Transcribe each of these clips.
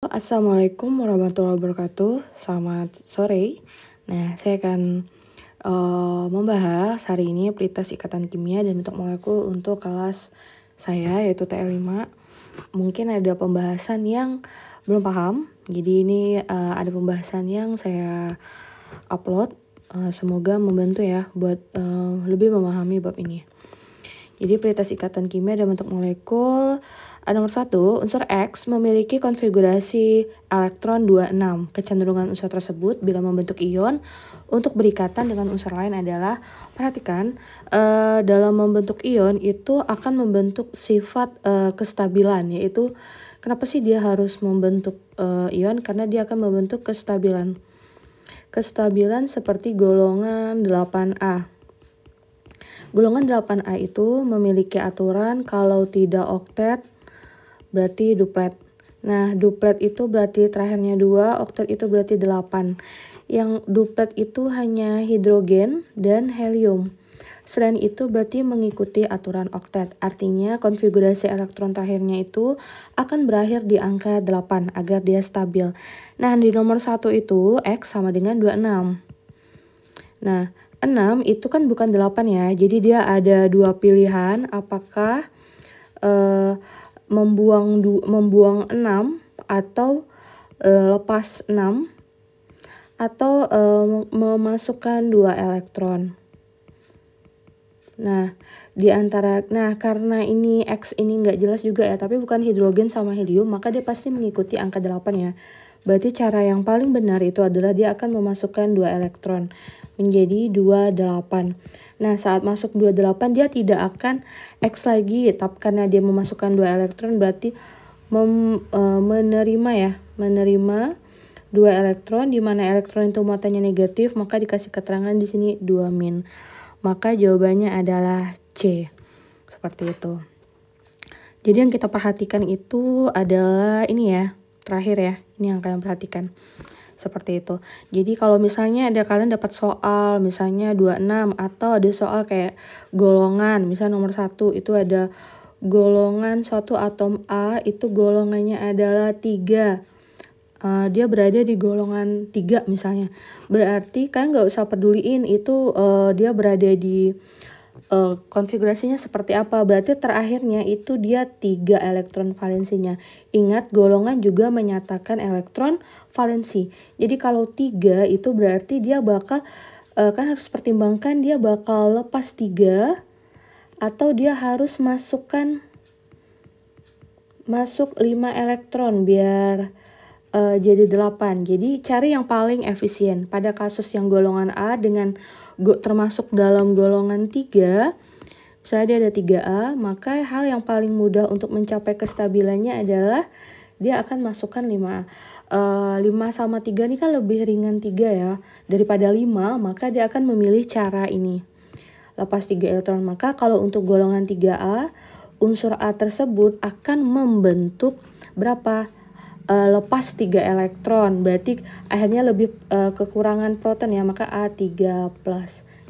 Assalamualaikum warahmatullahi wabarakatuh. Selamat sore. Nah, saya akan membahas hari ini Peritas Ikatan Kimia dan Bentuk Molekul untuk kelas saya yaitu TL5. Mungkin ada pembahasan yang belum paham. Jadi ini ada pembahasan yang saya upload. Semoga membantu ya buat lebih memahami bab ini. Jadi peritas ikatan kimia dan bentuk molekul. Nomor 1, unsur X memiliki konfigurasi elektron 26. Kecenderungan unsur tersebut bila membentuk ion untuk berikatan dengan unsur lain adalah, perhatikan, dalam membentuk ion itu akan membentuk sifat kestabilan, yaitu kenapa sih dia harus membentuk ion? Karena dia akan membentuk kestabilan. Kestabilan seperti golongan 8A. Golongan 8A itu memiliki aturan kalau tidak oktet berarti duplet. Nah, duplet itu berarti terakhirnya 2, oktet itu berarti 8. Yang duplet itu hanya hidrogen dan helium. Selain itu berarti mengikuti aturan oktet. Artinya konfigurasi elektron terakhirnya itu akan berakhir di angka 8 agar dia stabil. Nah, di nomor 1 itu X sama dengan 26. Nah, 6 itu kan bukan 8 ya, jadi dia ada dua pilihan, apakah membuang 6 atau lepas 6 atau memasukkan 2 elektron. Nah, karena ini X ini nggak jelas juga ya, tapi bukan hidrogen sama helium, maka dia pasti mengikuti angka 8 ya. Berarti cara yang paling benar itu adalah dia akan memasukkan 2 elektron menjadi 28. Nah, saat masuk 28 dia tidak akan X lagi, tapi karena dia memasukkan 2 elektron berarti menerima 2 elektron, di mana elektron itu muatannya negatif, maka dikasih keterangan di sini 2 min. Maka jawabannya adalah C. Seperti itu. Jadi yang kita perhatikan itu adalah ini ya, terakhir ya, ini yang kalian perhatikan. Seperti itu. Jadi kalau misalnya ada kalian dapat soal misalnya 26 atau ada soal kayak golongan, misalnya nomor 1 itu ada golongan suatu atom A itu golongannya adalah 3. Dia berada di golongan 3 misalnya. Berarti kalian nggak usah peduliin itu dia berada di konfigurasinya seperti apa. Berarti terakhirnya itu dia 3 elektron valensinya. Ingat, golongan juga menyatakan elektron valensi. Jadi kalau 3 itu berarti dia bakal kan harus pertimbangkan dia bakal lepas 3 atau dia harus masuk 5 elektron biar jadi 8. Jadi cari yang paling efisien. Pada kasus yang golongan A dengan termasuk dalam golongan 3, misalnya dia ada 3A, maka hal yang paling mudah untuk mencapai kestabilannya adalah dia akan masukkan 5A. 5 sama 3 ini kan lebih ringan 3 ya daripada 5, maka dia akan memilih cara ini. Lepas 3 elektron. Maka kalau untuk golongan 3A, unsur A tersebut akan membentuk berapa? Lepas 3 elektron, berarti akhirnya lebih kekurangan proton ya, maka A3+.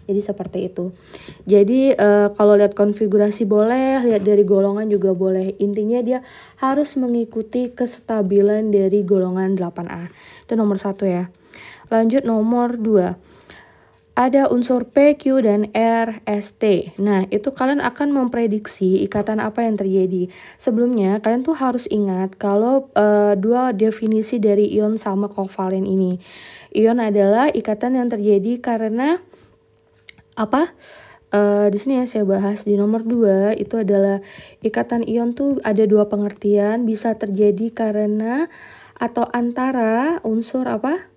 Jadi seperti itu. Jadi kalau lihat konfigurasi boleh, lihat dari golongan juga boleh. Intinya dia harus mengikuti kestabilan dari golongan 8A. Itu nomor 1 ya. Lanjut nomor 2. Ada unsur P, Q, dan R, S, T. Nah, itu kalian akan memprediksi ikatan apa yang terjadi. Sebelumnya, kalian tuh harus ingat kalau dua definisi dari ion sama kovalen ini. Ion adalah ikatan yang terjadi karena apa? Di sini ya saya bahas di nomor 2 itu adalah ikatan ion tuh ada 2 pengertian, bisa terjadi karena atau antara unsur apa?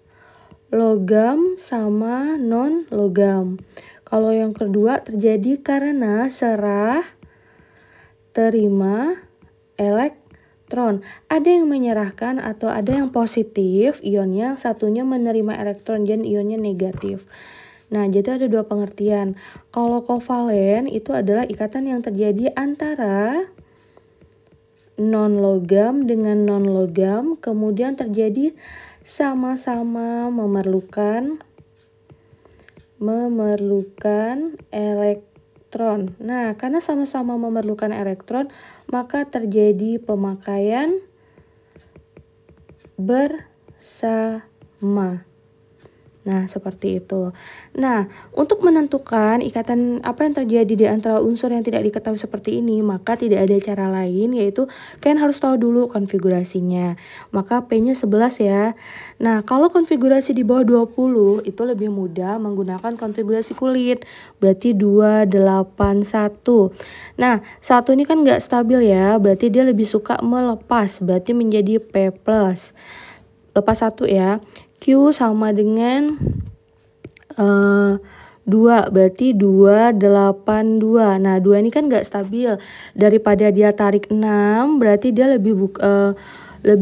Logam sama non logam. Kalau yang kedua terjadi karena serah terima elektron. Ada yang menyerahkan atau ada yang positif ionnya, satunya menerima elektron dan ionnya negatif. Nah, jadi ada 2 pengertian. Kalau kovalen itu adalah ikatan yang terjadi antara non logam dengan non logam, kemudian terjadi sama-sama memerlukan elektron. Nah, karena sama-sama memerlukan elektron, maka terjadi pemakaian bersama. Nah, seperti itu. Nah, untuk menentukan ikatan apa yang terjadi di antara unsur yang tidak diketahui seperti ini, maka tidak ada cara lain, yaitu kalian harus tahu dulu konfigurasinya. Maka P-nya 11 ya. Nah, kalau konfigurasi di bawah 20, itu lebih mudah menggunakan konfigurasi kulit. Berarti 281. Nah, 1 ini kan nggak stabil ya, berarti dia lebih suka melepas, berarti menjadi P+. Lepas 1 ya. Q sama dengan 2, berarti 282. Nah, 2 ini kan nggak stabil. Daripada dia tarik 6, berarti dia lebih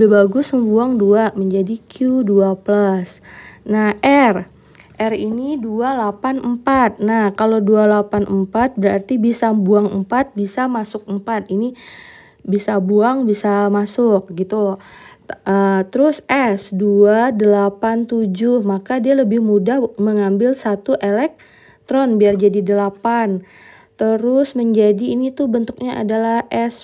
bagus membuang 2 menjadi Q2+. Nah, R ini 284. Nah, kalau 284 berarti bisa buang 4, bisa masuk 4. Ini bisa buang, bisa masuk gitu. Terus S 287, maka dia lebih mudah mengambil 1 elektron biar jadi 8. Terus menjadi ini tuh bentuknya adalah S-.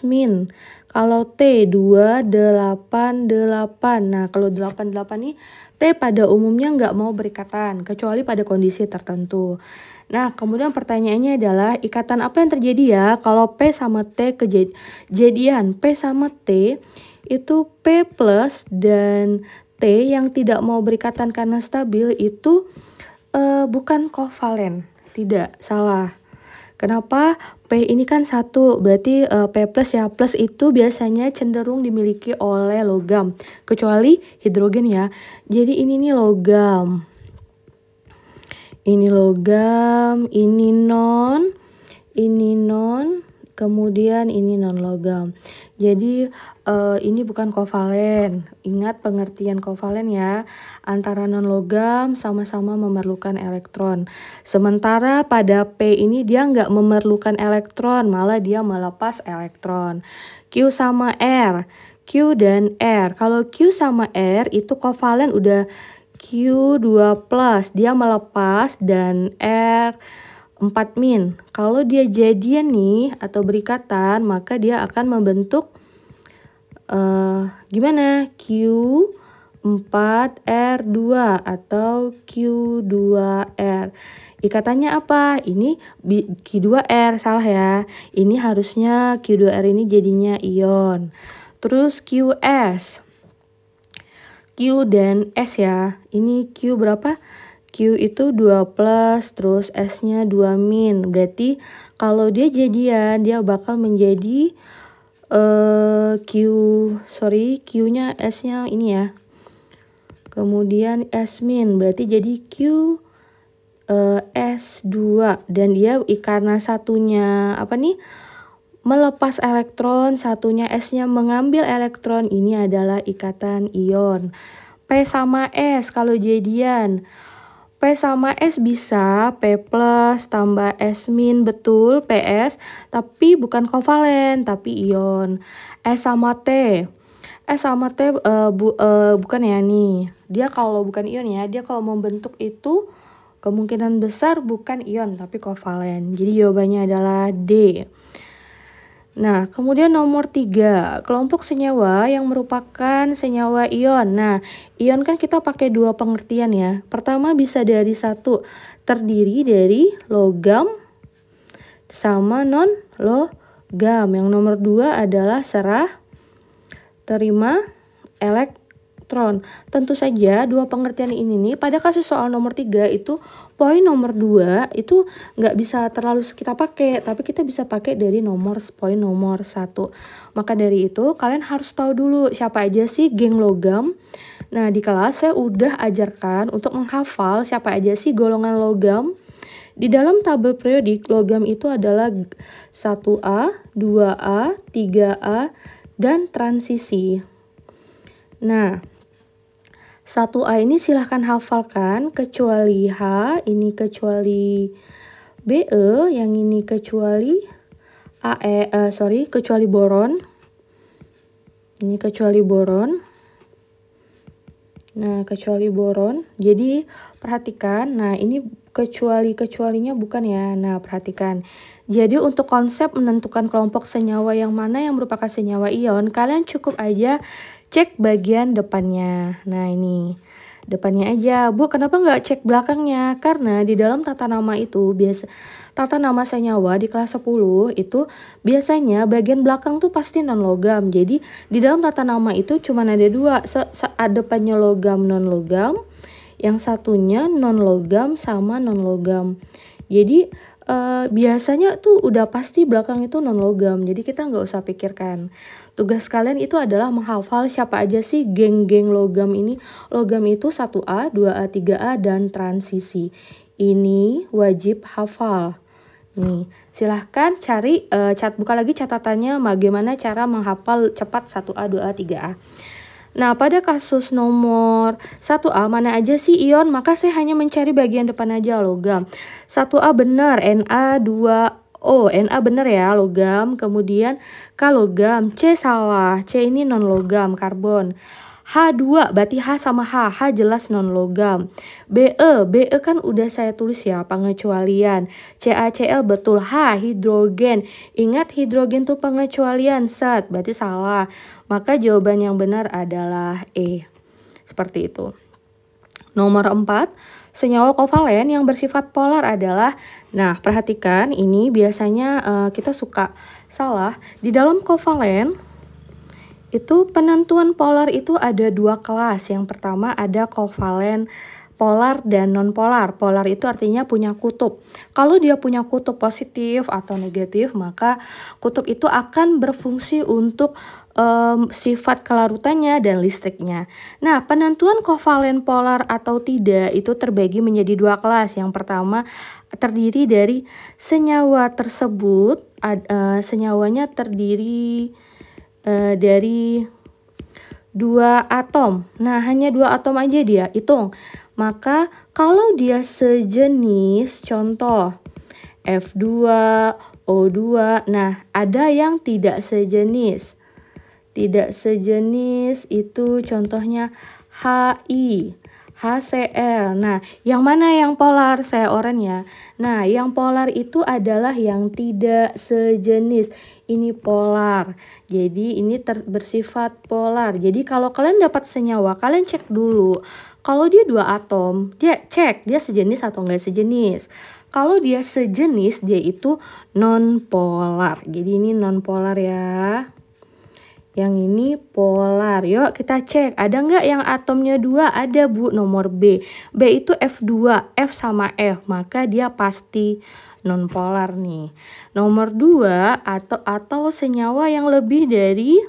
Kalau T 288. Nah, kalau 88 nih T pada umumnya nggak mau berikatan kecuali pada kondisi tertentu. Nah, kemudian pertanyaannya adalah ikatan apa yang terjadi ya kalau P sama T kejadian P sama T itu P plus dan T yang tidak mau berikatan karena stabil itu bukan kovalen. Tidak, salah. Kenapa? P ini kan 1, berarti P plus ya. Plus itu biasanya cenderung dimiliki oleh logam, kecuali hidrogen ya. Jadi ini nih logam. Ini logam, ini non, kemudian ini non logam. Jadi ini bukan kovalen. Ingat pengertian kovalen ya. Antara non logam sama-sama memerlukan elektron. Sementara pada P ini dia nggak memerlukan elektron, malah dia melepas elektron. Q sama R. Q dan R. Kalau Q sama R itu kovalen udah Q2+, dia melepas dan R 4-. Kalau dia jadian nih atau berikatan, maka dia akan membentuk gimana? Q4R2 atau Q2R. Ikatannya apa? Ini Q2R, salah ya. Ini harusnya Q2R ini jadinya ion. Terus QS. Q dan S ya. Ini Q berapa? Q itu 2+, terus S-nya 2-. Berarti kalau dia jadian, dia bakal menjadi Q-nya S-nya ini ya. Kemudian S-, berarti jadi Q S2. Dan dia karena satunya apa nih? Melepas elektron, satunya S-nya mengambil elektron, ini adalah ikatan ion. P sama S kalau jadian. P sama S bisa P plus tambah S min, betul PS, tapi bukan kovalen, tapi ion. S sama T. S sama T bukan ya nih. Dia kalau bukan ion ya, dia kalau membentuk itu kemungkinan besar bukan ion tapi kovalen. Jadi jawabannya adalah D. Nah, kemudian nomor 3, kelompok senyawa yang merupakan senyawa ion. Nah, ion kan kita pakai 2 pengertian ya. Pertama bisa dari 1, terdiri dari logam sama non logam. Yang nomor 2 adalah serah terima elektron. Tentu saja 2 pengertian ini nih pada kasus soal nomor 3 itu poin nomor 2 itu nggak bisa terlalu kita pakai, tapi kita bisa pakai dari poin nomor 1. Maka dari itu kalian harus tahu dulu siapa aja sih geng logam. Nah, di kelas saya udah ajarkan untuk menghafal siapa aja sih golongan logam. Di dalam tabel periodik logam itu adalah 1A, 2A, 3A, dan transisi. Nah, 1A ini silahkan hafalkan kecuali H, ini kecuali BE, yang ini kecuali kecuali boron. Ini kecuali boron. Nah, kecuali boron. Jadi perhatikan, nah ini kecualinya bukan ya. Nah, perhatikan. Jadi untuk konsep menentukan kelompok senyawa yang mana yang merupakan senyawa ion, kalian cukup aja cek bagian depannya. Nah ini, depannya aja. Bu, kenapa nggak cek belakangnya? Karena di dalam tata nama itu, tata nama senyawa di kelas 10 itu biasanya bagian belakang tuh pasti non-logam. Jadi di dalam tata nama itu cuma ada dua, depannya logam, non-logam. Yang satunya non-logam sama non-logam. Jadi biasanya tuh udah pasti belakang itu non-logam. Jadi kita nggak usah pikirkan. Tugas kalian itu adalah menghafal siapa aja sih geng-geng logam ini. Logam itu 1A, 2A, 3A, dan transisi. Ini wajib hafal. Nih, silahkan cari, buka lagi catatannya bagaimana cara menghafal cepat 1A, 2A, 3A. Nah, pada kasus nomor 1A, mana aja sih ion? Maka saya hanya mencari bagian depan aja, logam. 1A benar, Na2O. Na benar ya, logam. Kemudian K logam, C salah. C ini non-logam, karbon. H2, berarti H sama H jelas non-logam. Be kan udah saya tulis ya, pengecualian. CaCl betul, H hidrogen. Ingat hidrogen tuh pengecualian, set, berarti salah. Maka jawaban yang benar adalah E. Seperti itu. Nomor 4, senyawa kovalen yang bersifat polar adalah, nah perhatikan ini biasanya kita suka salah. Di dalam kovalen, itu penentuan polar itu ada dua kelas. Yang pertama ada kovalen polar dan non-polar. Polar itu artinya punya kutub. Kalau dia punya kutub positif atau negatif, maka kutub itu akan berfungsi untuk sifat kelarutannya dan listriknya. Nah, penentuan kovalen polar atau tidak itu terbagi menjadi dua kelas. Yang pertama terdiri dari senyawa tersebut, senyawanya terdiri dari 2 atom. Nah, hanya 2 atom aja dia, hitung. Maka kalau dia sejenis, contoh F2, O2. Nah, ada yang tidak sejenis. Tidak sejenis itu contohnya HI, HCl. Nah, yang mana yang polar? Saya oranye. Nah, yang polar itu adalah yang tidak sejenis. Ini polar. Jadi ini bersifat polar. Jadi kalau kalian dapat senyawa, kalian cek dulu. Kalau dia 2 atom, dia cek dia sejenis atau enggak sejenis. Kalau dia sejenis, dia itu non-polar. Jadi ini non-polar ya. Yang ini polar. Yuk kita cek. Ada nggak yang atomnya 2? Ada Bu, nomor B. B itu F2. F sama F. Maka dia pasti non-polar nih. Nomor 2 atau senyawa yang lebih dari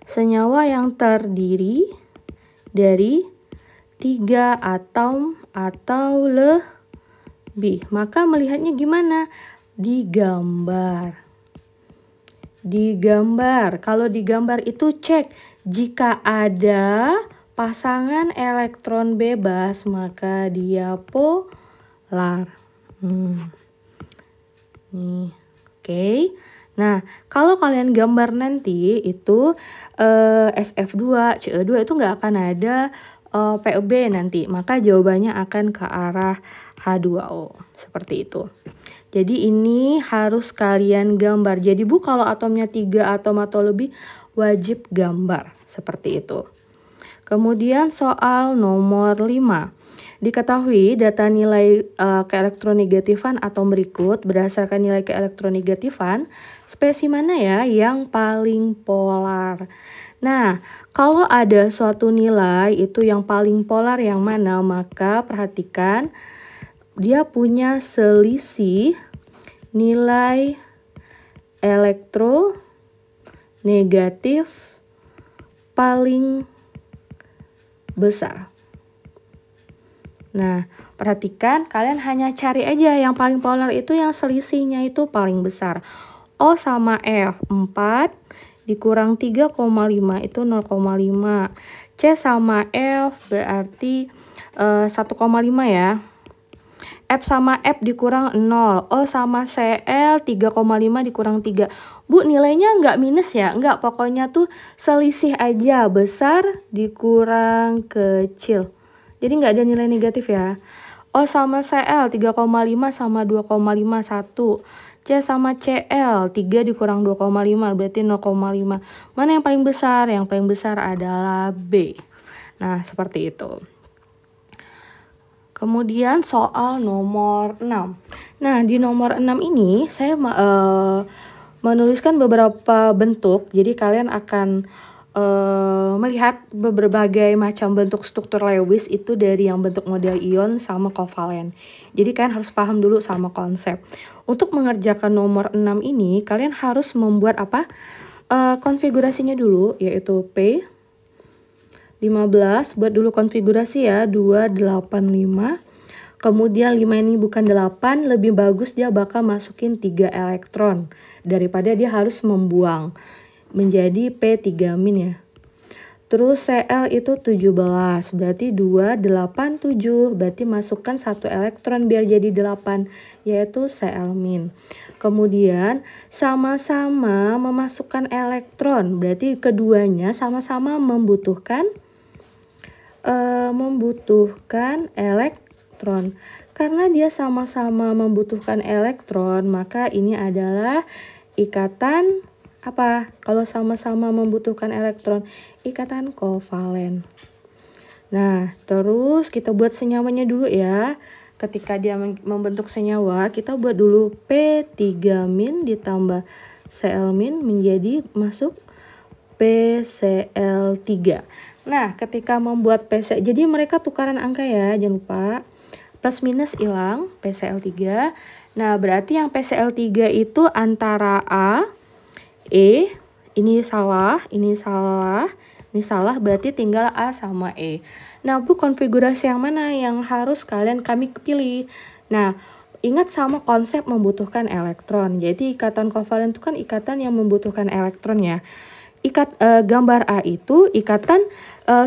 senyawa yang terdiri dari 3 atom atau lebih. Maka melihatnya gimana? Digambar. Digambar. Kalau digambar itu cek jika ada pasangan elektron bebas maka dia polar. Nih, oke. Nah, kalau kalian gambar nanti itu SF2, CE2 itu nggak akan ada POB nanti. Maka jawabannya akan ke arah H2O. Seperti itu. Jadi ini harus kalian gambar. Jadi Bu, kalau atomnya 3 atom atau lebih wajib gambar. Seperti itu. Kemudian soal nomor 5. Diketahui data nilai keelektronegatifan atom berikut berdasarkan nilai keelektronegatifan spesies mana ya yang paling polar. Nah, kalau ada suatu nilai itu yang paling polar yang mana, maka perhatikan dia punya selisih nilai elektronegatif paling besar. Nah, perhatikan kalian hanya cari aja yang paling polar itu yang selisihnya itu paling besar. O sama F 4 dikurang 3,5 itu 0,5. C sama F berarti 1,5 ya. F sama F dikurang 0. O sama Cl 3,5 dikurang 3. Bu, nilainya nggak minus ya? Nggak, pokoknya tuh selisih aja. Besar dikurang kecil. Jadi nggak ada nilai negatif ya. O sama Cl 3,5 sama 2,51. C sama Cl 3 dikurang 2,5 berarti 0,5. Mana yang paling besar? Yang paling besar adalah B. Nah, seperti itu. Kemudian soal nomor 6. Nah, di nomor 6 ini saya menuliskan beberapa bentuk. Jadi kalian akan melihat berbagai macam bentuk struktur Lewis itu dari yang bentuk model ion sama kovalen. Jadi kalian harus paham dulu sama konsep. Untuk mengerjakan nomor 6 ini, kalian harus membuat apa? Konfigurasinya dulu, yaitu P 15, buat dulu konfigurasi ya, 285. Kemudian 5 ini bukan 8, lebih bagus dia bakal masukin 3 elektron daripada dia harus membuang. Menjadi P3- ya. Terus Cl itu 17, berarti 287, berarti masukkan 1 elektron biar jadi 8, yaitu Cl-. Kemudian sama-sama memasukkan elektron, berarti keduanya sama-sama membutuhkan elektron. Karena dia sama-sama membutuhkan elektron, maka ini adalah ikatan apa? Kalau sama-sama membutuhkan elektron, ikatan kovalen. Nah, terus kita buat senyawanya dulu ya. Ketika dia membentuk senyawa, kita buat dulu P3- ditambah Cl- menjadi masuk PCl3. Nah, ketika membuat PC, jadi mereka tukaran angka ya, jangan lupa. Plus minus hilang, PCl3. Nah, berarti yang PCl3 itu antara A, E, ini salah, berarti tinggal A sama E. Nah, Bu, konfigurasi yang mana yang harus kami pilih? Nah, ingat sama konsep membutuhkan elektron. Jadi ikatan kovalen itu kan ikatan yang membutuhkan elektron ya. Gambar A itu ikatan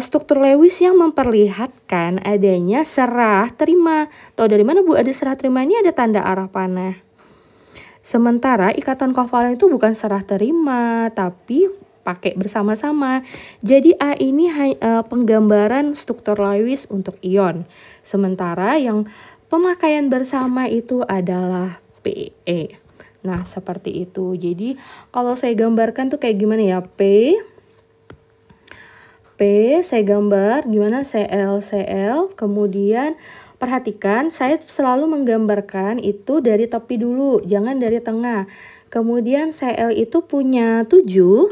struktur Lewis yang memperlihatkan adanya serah terima. Tahu dari mana, Bu, ada serah terima? Ini ada tanda arah panah. Sementara ikatan kovalen itu bukan serah terima, tapi pakai bersama-sama. Jadi A ini penggambaran struktur Lewis untuk ion. Sementara yang pemakaian bersama itu adalah Pe. Nah, seperti itu. Jadi kalau saya gambarkan tuh kayak gimana ya? P saya gambar gimana? Cl, kemudian perhatikan, saya selalu menggambarkan itu dari tepi dulu, jangan dari tengah. Kemudian Cl itu punya 7.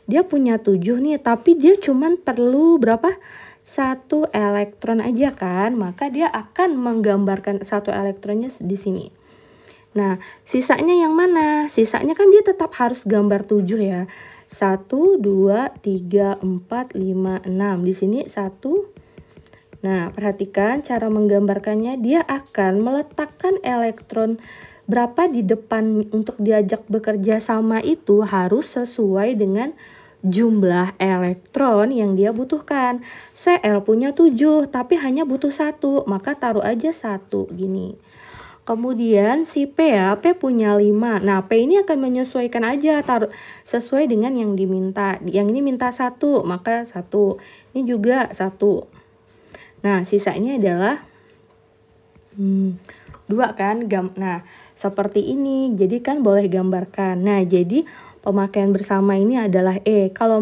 Dia punya 7 nih, tapi dia cuman perlu berapa? 1 elektron aja kan? Maka dia akan menggambarkan 1 elektronnya di sini. Nah, sisanya yang mana? Sisanya kan dia tetap harus gambar 7 ya. 1, 2, 3, 4, 5, 6. Di sini 1. Nah, perhatikan cara menggambarkannya, dia akan meletakkan elektron berapa di depan untuk diajak bekerja sama itu harus sesuai dengan jumlah elektron yang dia butuhkan. Cl punya 7, tapi hanya butuh 1, maka taruh aja 1 gini. Kemudian si P ya, P punya 5. Nah, P ini akan menyesuaikan aja, taruh sesuai dengan yang diminta. Yang ini minta 1, maka 1. Ini juga 1. Nah, sisanya adalah 2 kan. Nah, seperti ini. Jadi kan boleh gambarkan. Nah, jadi pemakaian bersama ini adalah E. Kalau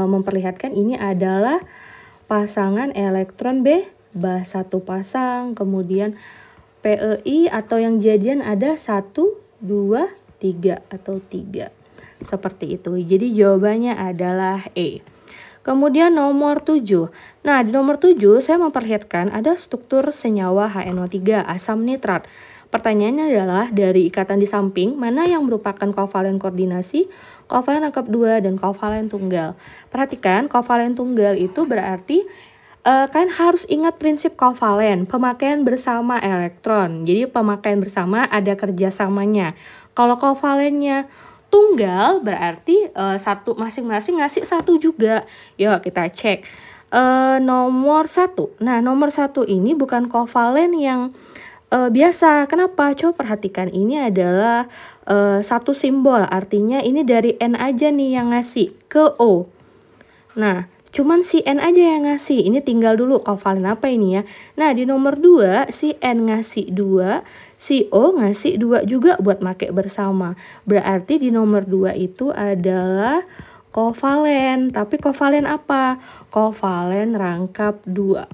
memperlihatkan ini adalah pasangan elektron bebas, 1 pasang. Kemudian PEI atau yang jadian ada 1, 2, 3 atau 3. Seperti itu. Jadi jawabannya adalah E. Kemudian nomor 7. Nah, di nomor 7 saya memperlihatkan ada struktur senyawa HNO3, asam nitrat. Pertanyaannya adalah dari ikatan di samping, mana yang merupakan kovalen koordinasi, kovalen rangkap 2, dan kovalen tunggal. Perhatikan, kovalen tunggal itu berarti kalian harus ingat prinsip kovalen, pemakaian bersama elektron. Jadi pemakaian bersama ada kerjasamanya. Kalau kovalennya tunggal berarti satu masing-masing ngasih 1 juga. Yuk kita cek. Nomor 1. Nah, nomor 1 ini bukan kovalen yang biasa. Kenapa? Coba perhatikan, ini adalah satu simbol. Artinya ini dari N aja nih yang ngasih ke O. Nah, cuman si N aja yang ngasih. Ini tinggal dulu kovalen apa ini ya. Nah di nomor 2 si N ngasih 2, si O ngasih 2 juga buat make bersama. Berarti di nomor 2 itu adalah kovalen. Tapi kovalen apa? Kovalen rangkap 2.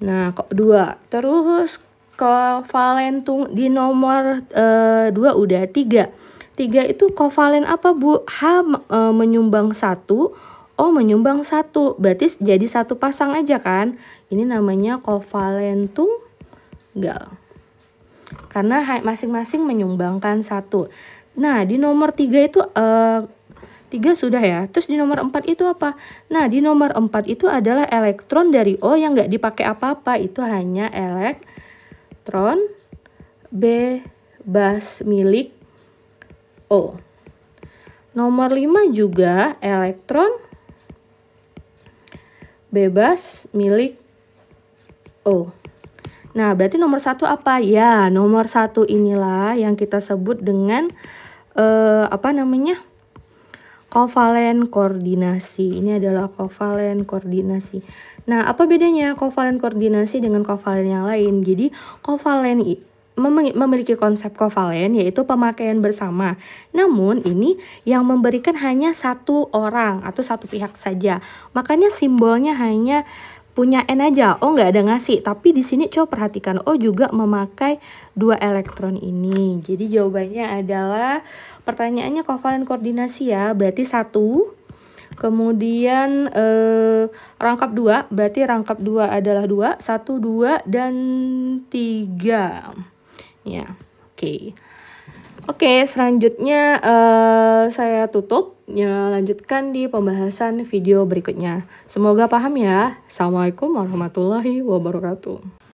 Nah kok 2. Terus kovalen di nomor 2 udah 3. 3 itu kovalen apa Bu? H menyumbang 1, O menyumbang 1. Berarti jadi satu pasang aja kan? Ini namanya kovalen tunggal. Karena masing-masing menyumbangkan 1. Nah, di nomor 3 itu 3 sudah ya. Terus di nomor 4 itu apa? Nah, di nomor 4 itu adalah elektron dari O yang nggak dipakai apa-apa. Itu hanya elektron bebas milik O. Nomor 5 juga elektron bebas milik O. Nah, berarti nomor 1 apa? Ya, nomor 1 inilah yang kita sebut dengan kovalen koordinasi. Ini adalah kovalen koordinasi. Nah, apa bedanya kovalen koordinasi dengan kovalen yang lain? Jadi, kovalen memiliki konsep kovalen yaitu pemakaian bersama. Namun ini yang memberikan hanya satu orang atau satu pihak saja. Makanya simbolnya hanya punya N aja. O nggak ada ngasih. Tapi di sini coba perhatikan O juga memakai 2 elektron ini. Jadi jawabannya adalah pertanyaannya kovalen koordinasi ya. Berarti 1. Kemudian rangkap 2. Berarti rangkap 2 adalah 2. 1, 2, dan 3. Ya, oke. Oke, selanjutnya saya tutup. Ya, lanjutkan di pembahasan video berikutnya. Semoga paham ya. Assalamualaikum warahmatullahi wabarakatuh.